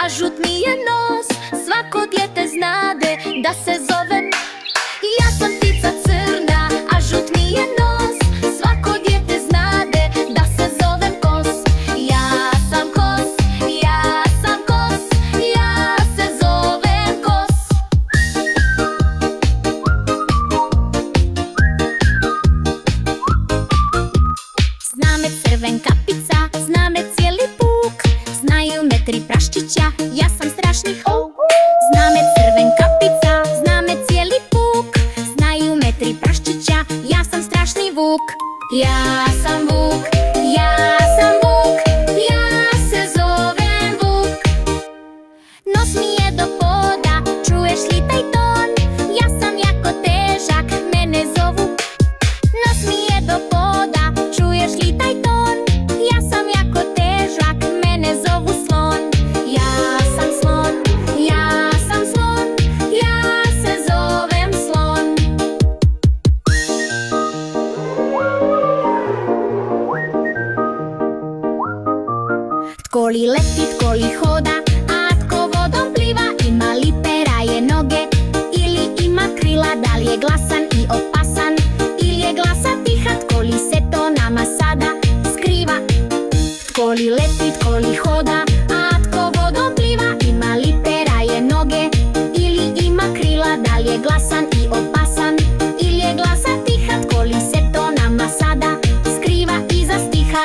a žut mi je nos. Svako dijete znade da se zovem. Ja sam ptica crna, a žut mi je nos. Svako dijete znade da se zovem kos. Ja sam kos, ja sam kos, ja se zovem kos. Zna me crven kapica, zna me cijeli puk. Znaju me tri praščića, ja sam strašni huk. Zna me crven kapica, zna me cijeli puk. Znaju me tri praščića, ja sam strašni vuk. Ja sam vuk, ja sam vuk, ja se zovem vuk. Nos mi je do poda, čuješ li taj ton? Ja sam jako težak, mene zovu. Nos mi je do poda, čuješ li taj ton? Ja sam jako težak, mene zovu slon. Ja sam slon, ja sam slon, ja se zovem slon. Tko li leti, tko li hoda, a tko vodom pliva? Ima li peraje noge ili ima krila? Da li je glasan i opasan ili je glasa tiha? Tko li se to nama sada skriva? Tko li leti, tko li hoda, a tko vodom pliva? Ima li peraje noge ili ima krila? Da li je glasan i opasan ili je glasa tiha? Tko li se to nama sada skriva iza stiha?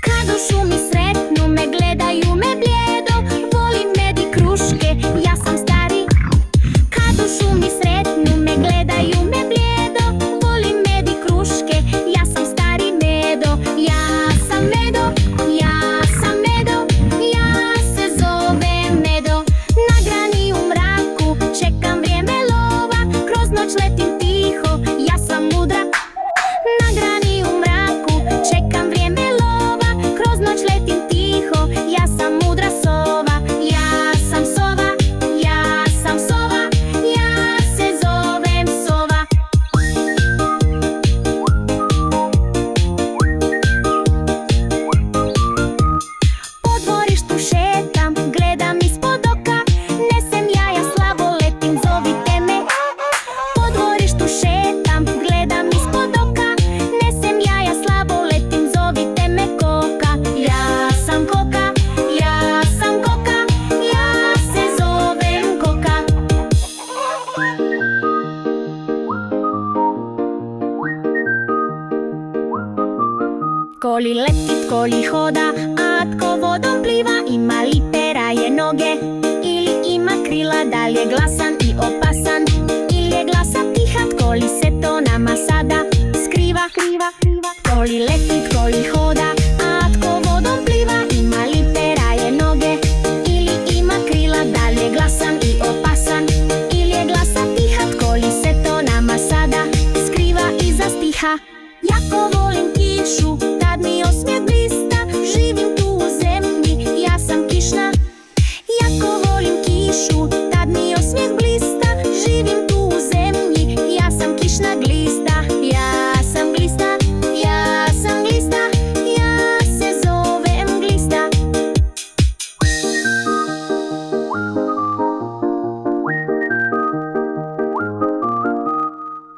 Kad u šumi sretnu me, gledaju me blijedo. Volim med i kruške, ja sam stari. Kad u šumi sretnu me, gledaju me blijedo. Volim med i kruške, ja sam stari medo. Ja sam medo, ja sam medo, ja se zovem medo. Na grani u mraku čekam vrijeme lova. Kroz noć letim tiho, ja sam mudra. Na grani u mraku čekam vrijeme lova. Kroz noć letim tiho, ja sam mudra sova. Ja sam sova, ja sam sova, ja se zovem sova. Po dvorištu šetam, gledam ispod oka. Nesem jaja, slabo letim, zovite me. Po dvorištu šetam, gledam ispod oka. Nesem jaja, slabo letim, zovite me koka. Ja sam koka, ja sam koka, ja se zovem koka. Tko li leti, tko li hoda, a tko vodom pliva? Ima li peraje noge ili ima krila? Da li je glasan i opasan ili je glasa tiha? Tko li se to nama sada skriva? Tko li leti, tko li hoda, a tko vodom pliva? Ima li peraje noge ili ima krila? Da li je glasan i opasan ili je glasa tiha? Tko li se to nama sada skriva iza stiha? Jako volim kišu, tad mi osmijeh blista. Živim tu u zemlji, ja sam kišna. Jako volim kišu, tad mi osmijeh blista. Živim tu u zemlji, ja sam kišna glista. Ja sam glista, ja sam glista, ja se zovem glista.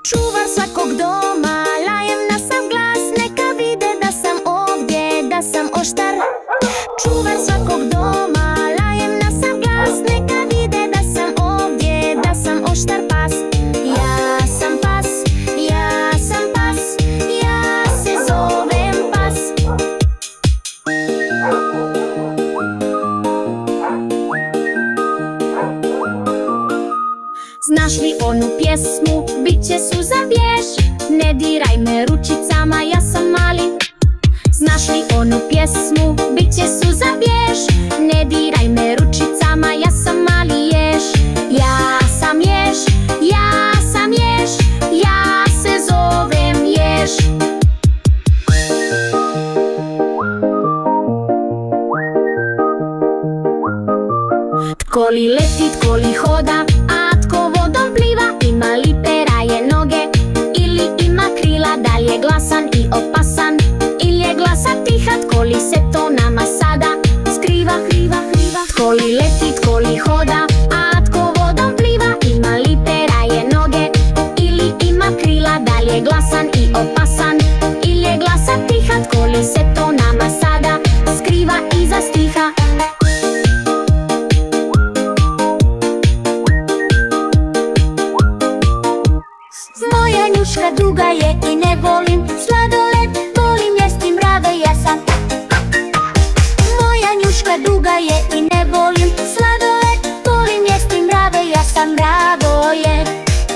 Čuvar svakog doma, lajem na sav glas. Neka vide da sam ovdje, da sam oštar. Čuvar svakog doma, lajem na sav glas. Neka vide da sam ovdje, da sam oštar pas. Ja sam pas, ja sam pas, ja se zovem pas. Znaš li onu pjesmu, bit će suza biješ? Ne diraj me ručicama, ja sam mali. Znaš li onu pjesmu, bit će suza biješ? Ne diraj me ručicama, ja sam mali ješ. Ja sam ješ, ja sam ješ, ja se zovem ješ. Tko li leti, tko li hoda, a tko vodom pliva? Ima li peraje noge ili ima krila? Da li je glasan i i opasan, ili je glasan tihat, koli se to nama sada skriva iza stiha. Moja njuška duga je i ne volim sladoled, volim jesti mrave, ja sam. Moja njuška duga je i ne volim sladoled, volim jesti mrave, ja sam mravojed.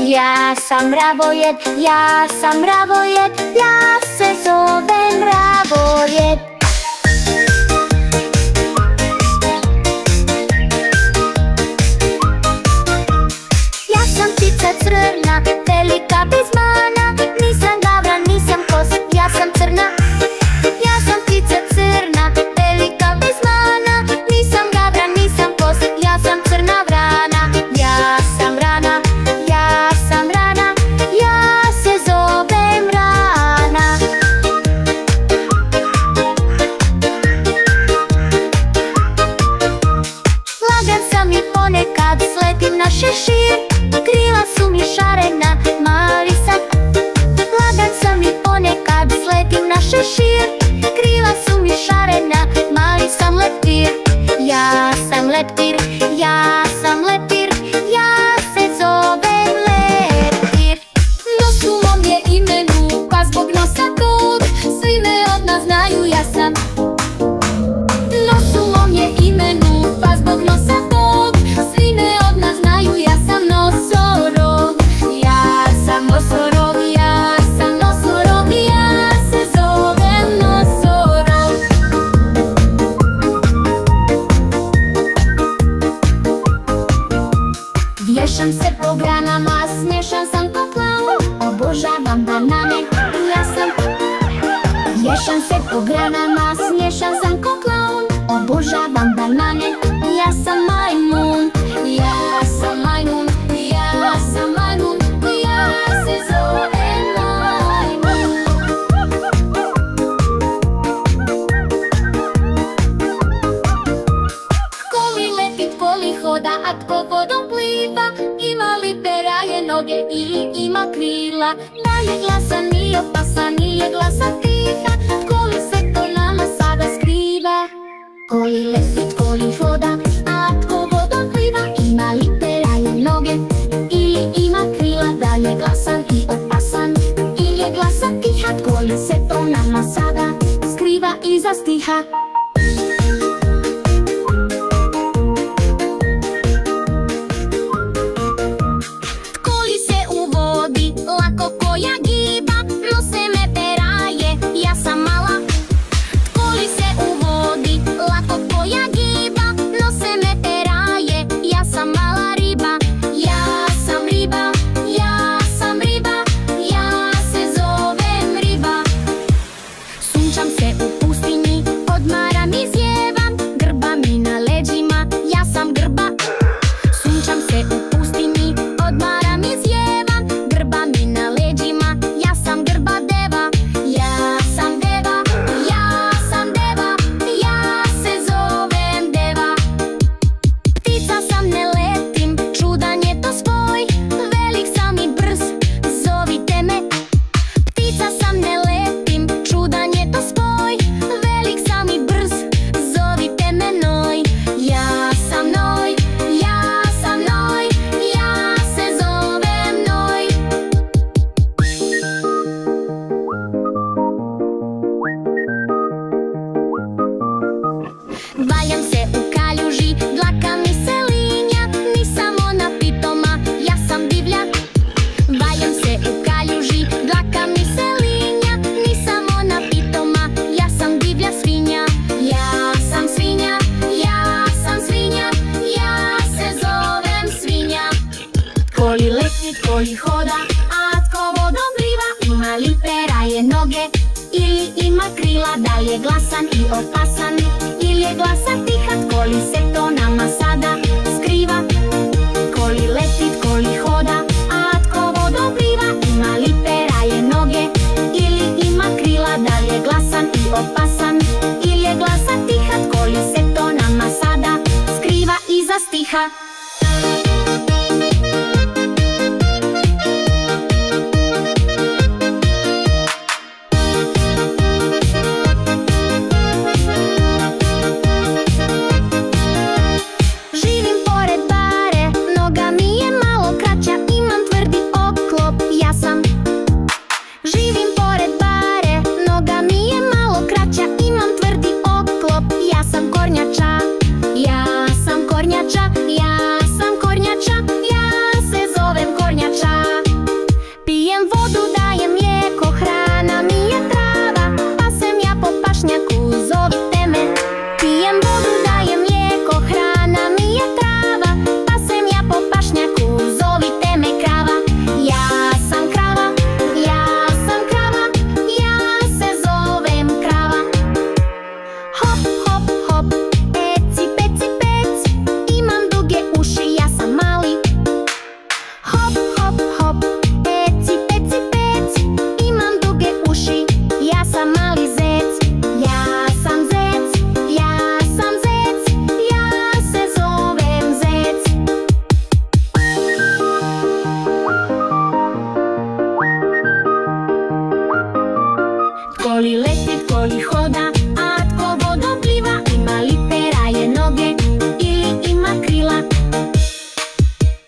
Ja sam mravojed, ja sam mravojed, ja se zovem mravojed. Ja sam ptica crna, velika bez mana, nisam gavran, nisam kos, ja sam crna. Ja sam ptica crna, velika bez mana, nisam gavran, nisam kos, ja sam crna vrana. Ja sam vrana, ja sam vrana, ja se zovem vrana. Lagan sam i ponekad sletim na šešir, krila su mi šarena, mali sam. Lagan sam i ponekad sletim na šešir, krila su mi šarena, mali sam leptir. Ja sam leptir, ja sam leptir, ja se zovem leptir. Nos u mom je imenu, pa zbog nosa tog svi me od nas znaju, ja sam. Nos u mom je imenu, pa zbog nosa tog svi me od nas znaju, ja sam nosorog. Ja sam nosorog, ja sam nosorog, ja se zovem nosorog. Vješam se po granama, smiješan sam ko klaun, obožavam banane, ja sam. Vješam se po granama, smiješan sam ko klaun, obožavam banane, ja sam majmun. Ja sam majmun, ja sam majmun, ja se zovem majmun. Koli leti, koli hoda, a tko vodom pliva, ima li peraje noge ili ima krila? Da je glasan i opasan ili je glasan tiha, koli se to nama sada skriva? Koli leti, koli hoda, a tko vodom pliva, ima li peraje noge ili ima krila? Da je glasan i opasan ili je glasan tiha, koli se to nama sada skriva iza stiha? Koli se u vodi, lako koja giba, nose me peraje, ja sam mala. Koli se u vodi, lako koja giba, nose me peraje, ja sam mala riba. Ja sam riba, ja sam riba, ja se zovem riba. Sunčam se u pustinji, odmaram i zjevam, grba mi na leđima, ja sam grba. Sunčam se u pustinji, odmaram i zjevam, grba mi na leđima, ja sam grba deva. Ja sam deva, ja sam deva, ja se zovem deva. Ptica sam, ne letim, čudan je to svoj, velik sam i brz, zovite me. Ptica sam, ne letim, čudan je to svoj, velik sam i brz, zovite me noj. Ja sam noj, ja sam noj, ja se zovem noj. Valjam se u kaljuži, dlaka mi se linja, nisam ona pitoma, ja sam divlja. Valjam se u kaljuži, dlaka mi se linja, nisam ona pitoma, ja sam divlja svinja. Ja sam svinja, ja sam svinja, ja se zovem svinja. Koli leti, koli hoda, a tko vodom pliva, ima li peraje noge ili ima krila? Da je glasan i opasan ili je glasan tihat, koli se to nama sada skriva? Koli leti, koli hoda, a tko vodom pliva, ima li peraje noge ili ima krila? Da je glasan i opasan ili je glasan tihat, koli se to nama sada skriva iza stiha? Tko li leti, tko li hoda, a tko vodom pliva? Ima li pera, je noge ili ima krila?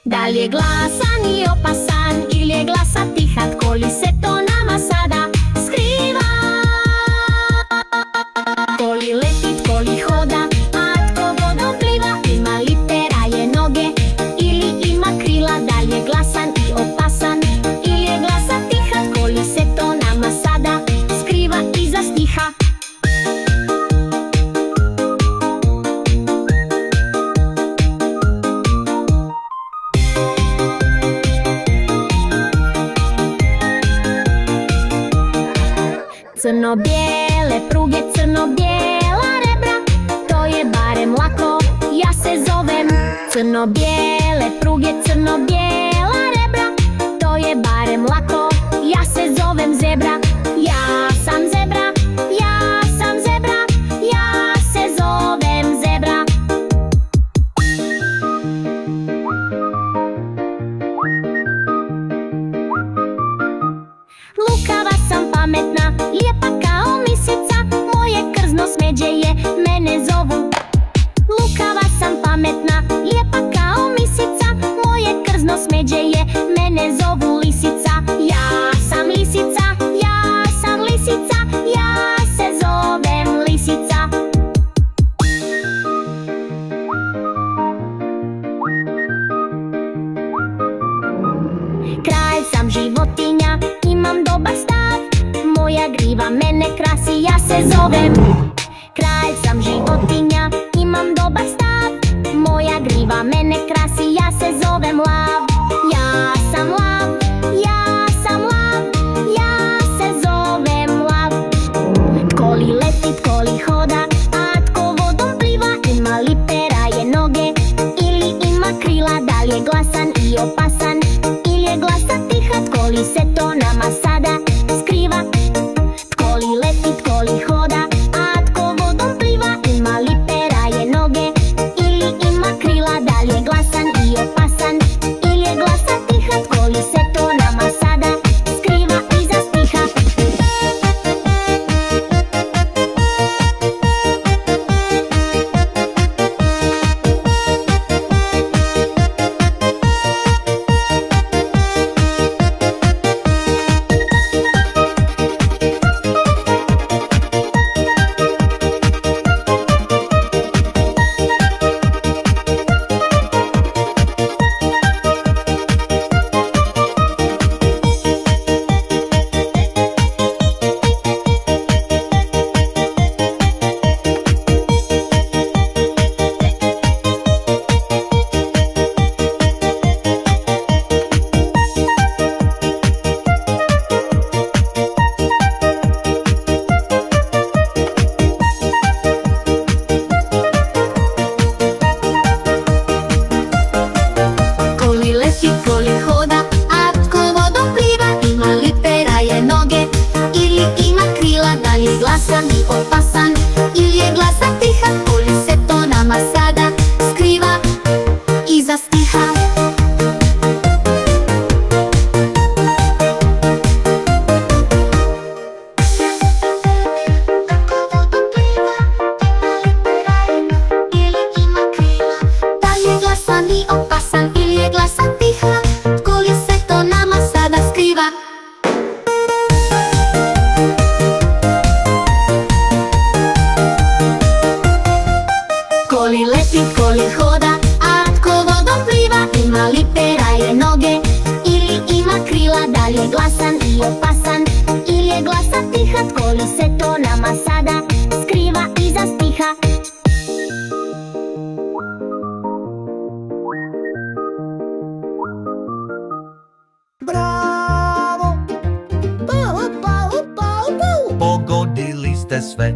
Da li je glasan i opasan ili je glasa tiha? Tko li se to nama sada skriva? Tko li leti, tko li hoda, a tko vodom pliva? Ima li pera, je noge ili ima krila? Da li je glasan i opasan ili je glasa tiha? Tko li se to nama sada skriva iza stiha? Crno-bijele pruge, crno-bijela rebra, to je barem lako, ja se zovem. Crno-bijele pruge, crno-bijela rebra, to je barem lako, ja se zovem zebra. Ja sam zebra, ja sam zebra, ja se zovem zebra. Lukava sam, pametna, lijepa kao lisica, moje krzno smeđe je, mene zovu. Lukava sam, pametna, lijepa kao lisica, moje krzno smeđe je, mene zovu lisica. Ja sam lisica, ja sam lisica, ja se zovem lisica. Kralj sam životinja, imam dobar stav, moja griva mene krasi, ja se zovem. Kralj sam životinja, imam dobar stav, moja griva mene krasi, ja se zovem lav. Ja sam lav, ja sam lav, ja se zovem lav. Tko li leti, tko li hoda, a tko vodom pliva? Ima li pera, je noge ili ima krila? Da li je glasan i opasan ili je glasa tiha? Tko li se to nama sada skriva? Tko li leti, tko li hoda, a tko vodom pliva? Ima li pera, je noge ili ima krila? Da li je glasan i opasan ili je glasa tiha? Tko li se to nama sada skriva iza stiha? Tko li hoda, a tko vodom pliva? Ima li pera, je noge ili ima krila? Da li je glasan i opasan ili je glasa tiha? Tko li se to nama sada skriva iza stiha? Da li je glasan i opasan ili je glasa tiha? Tko li se to nama sada skriva? Tko li leti, tko li hoda, a tko vodom pliva? Ima li pera, je noge ili ima krila? Da li je glasan i opasan ili je glasa tiha? Tko li se to nama sada skriva iza stiha? Bravo! Pogodili ste sve.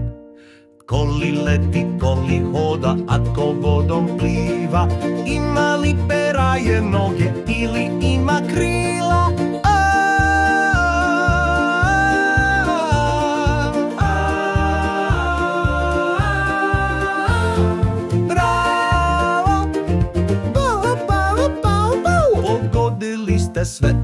Tko li leti, tko li hoda, a tko vodom pliva? Ima li pera, je noge ili ima krila? Bravo! Pogodili ste sve.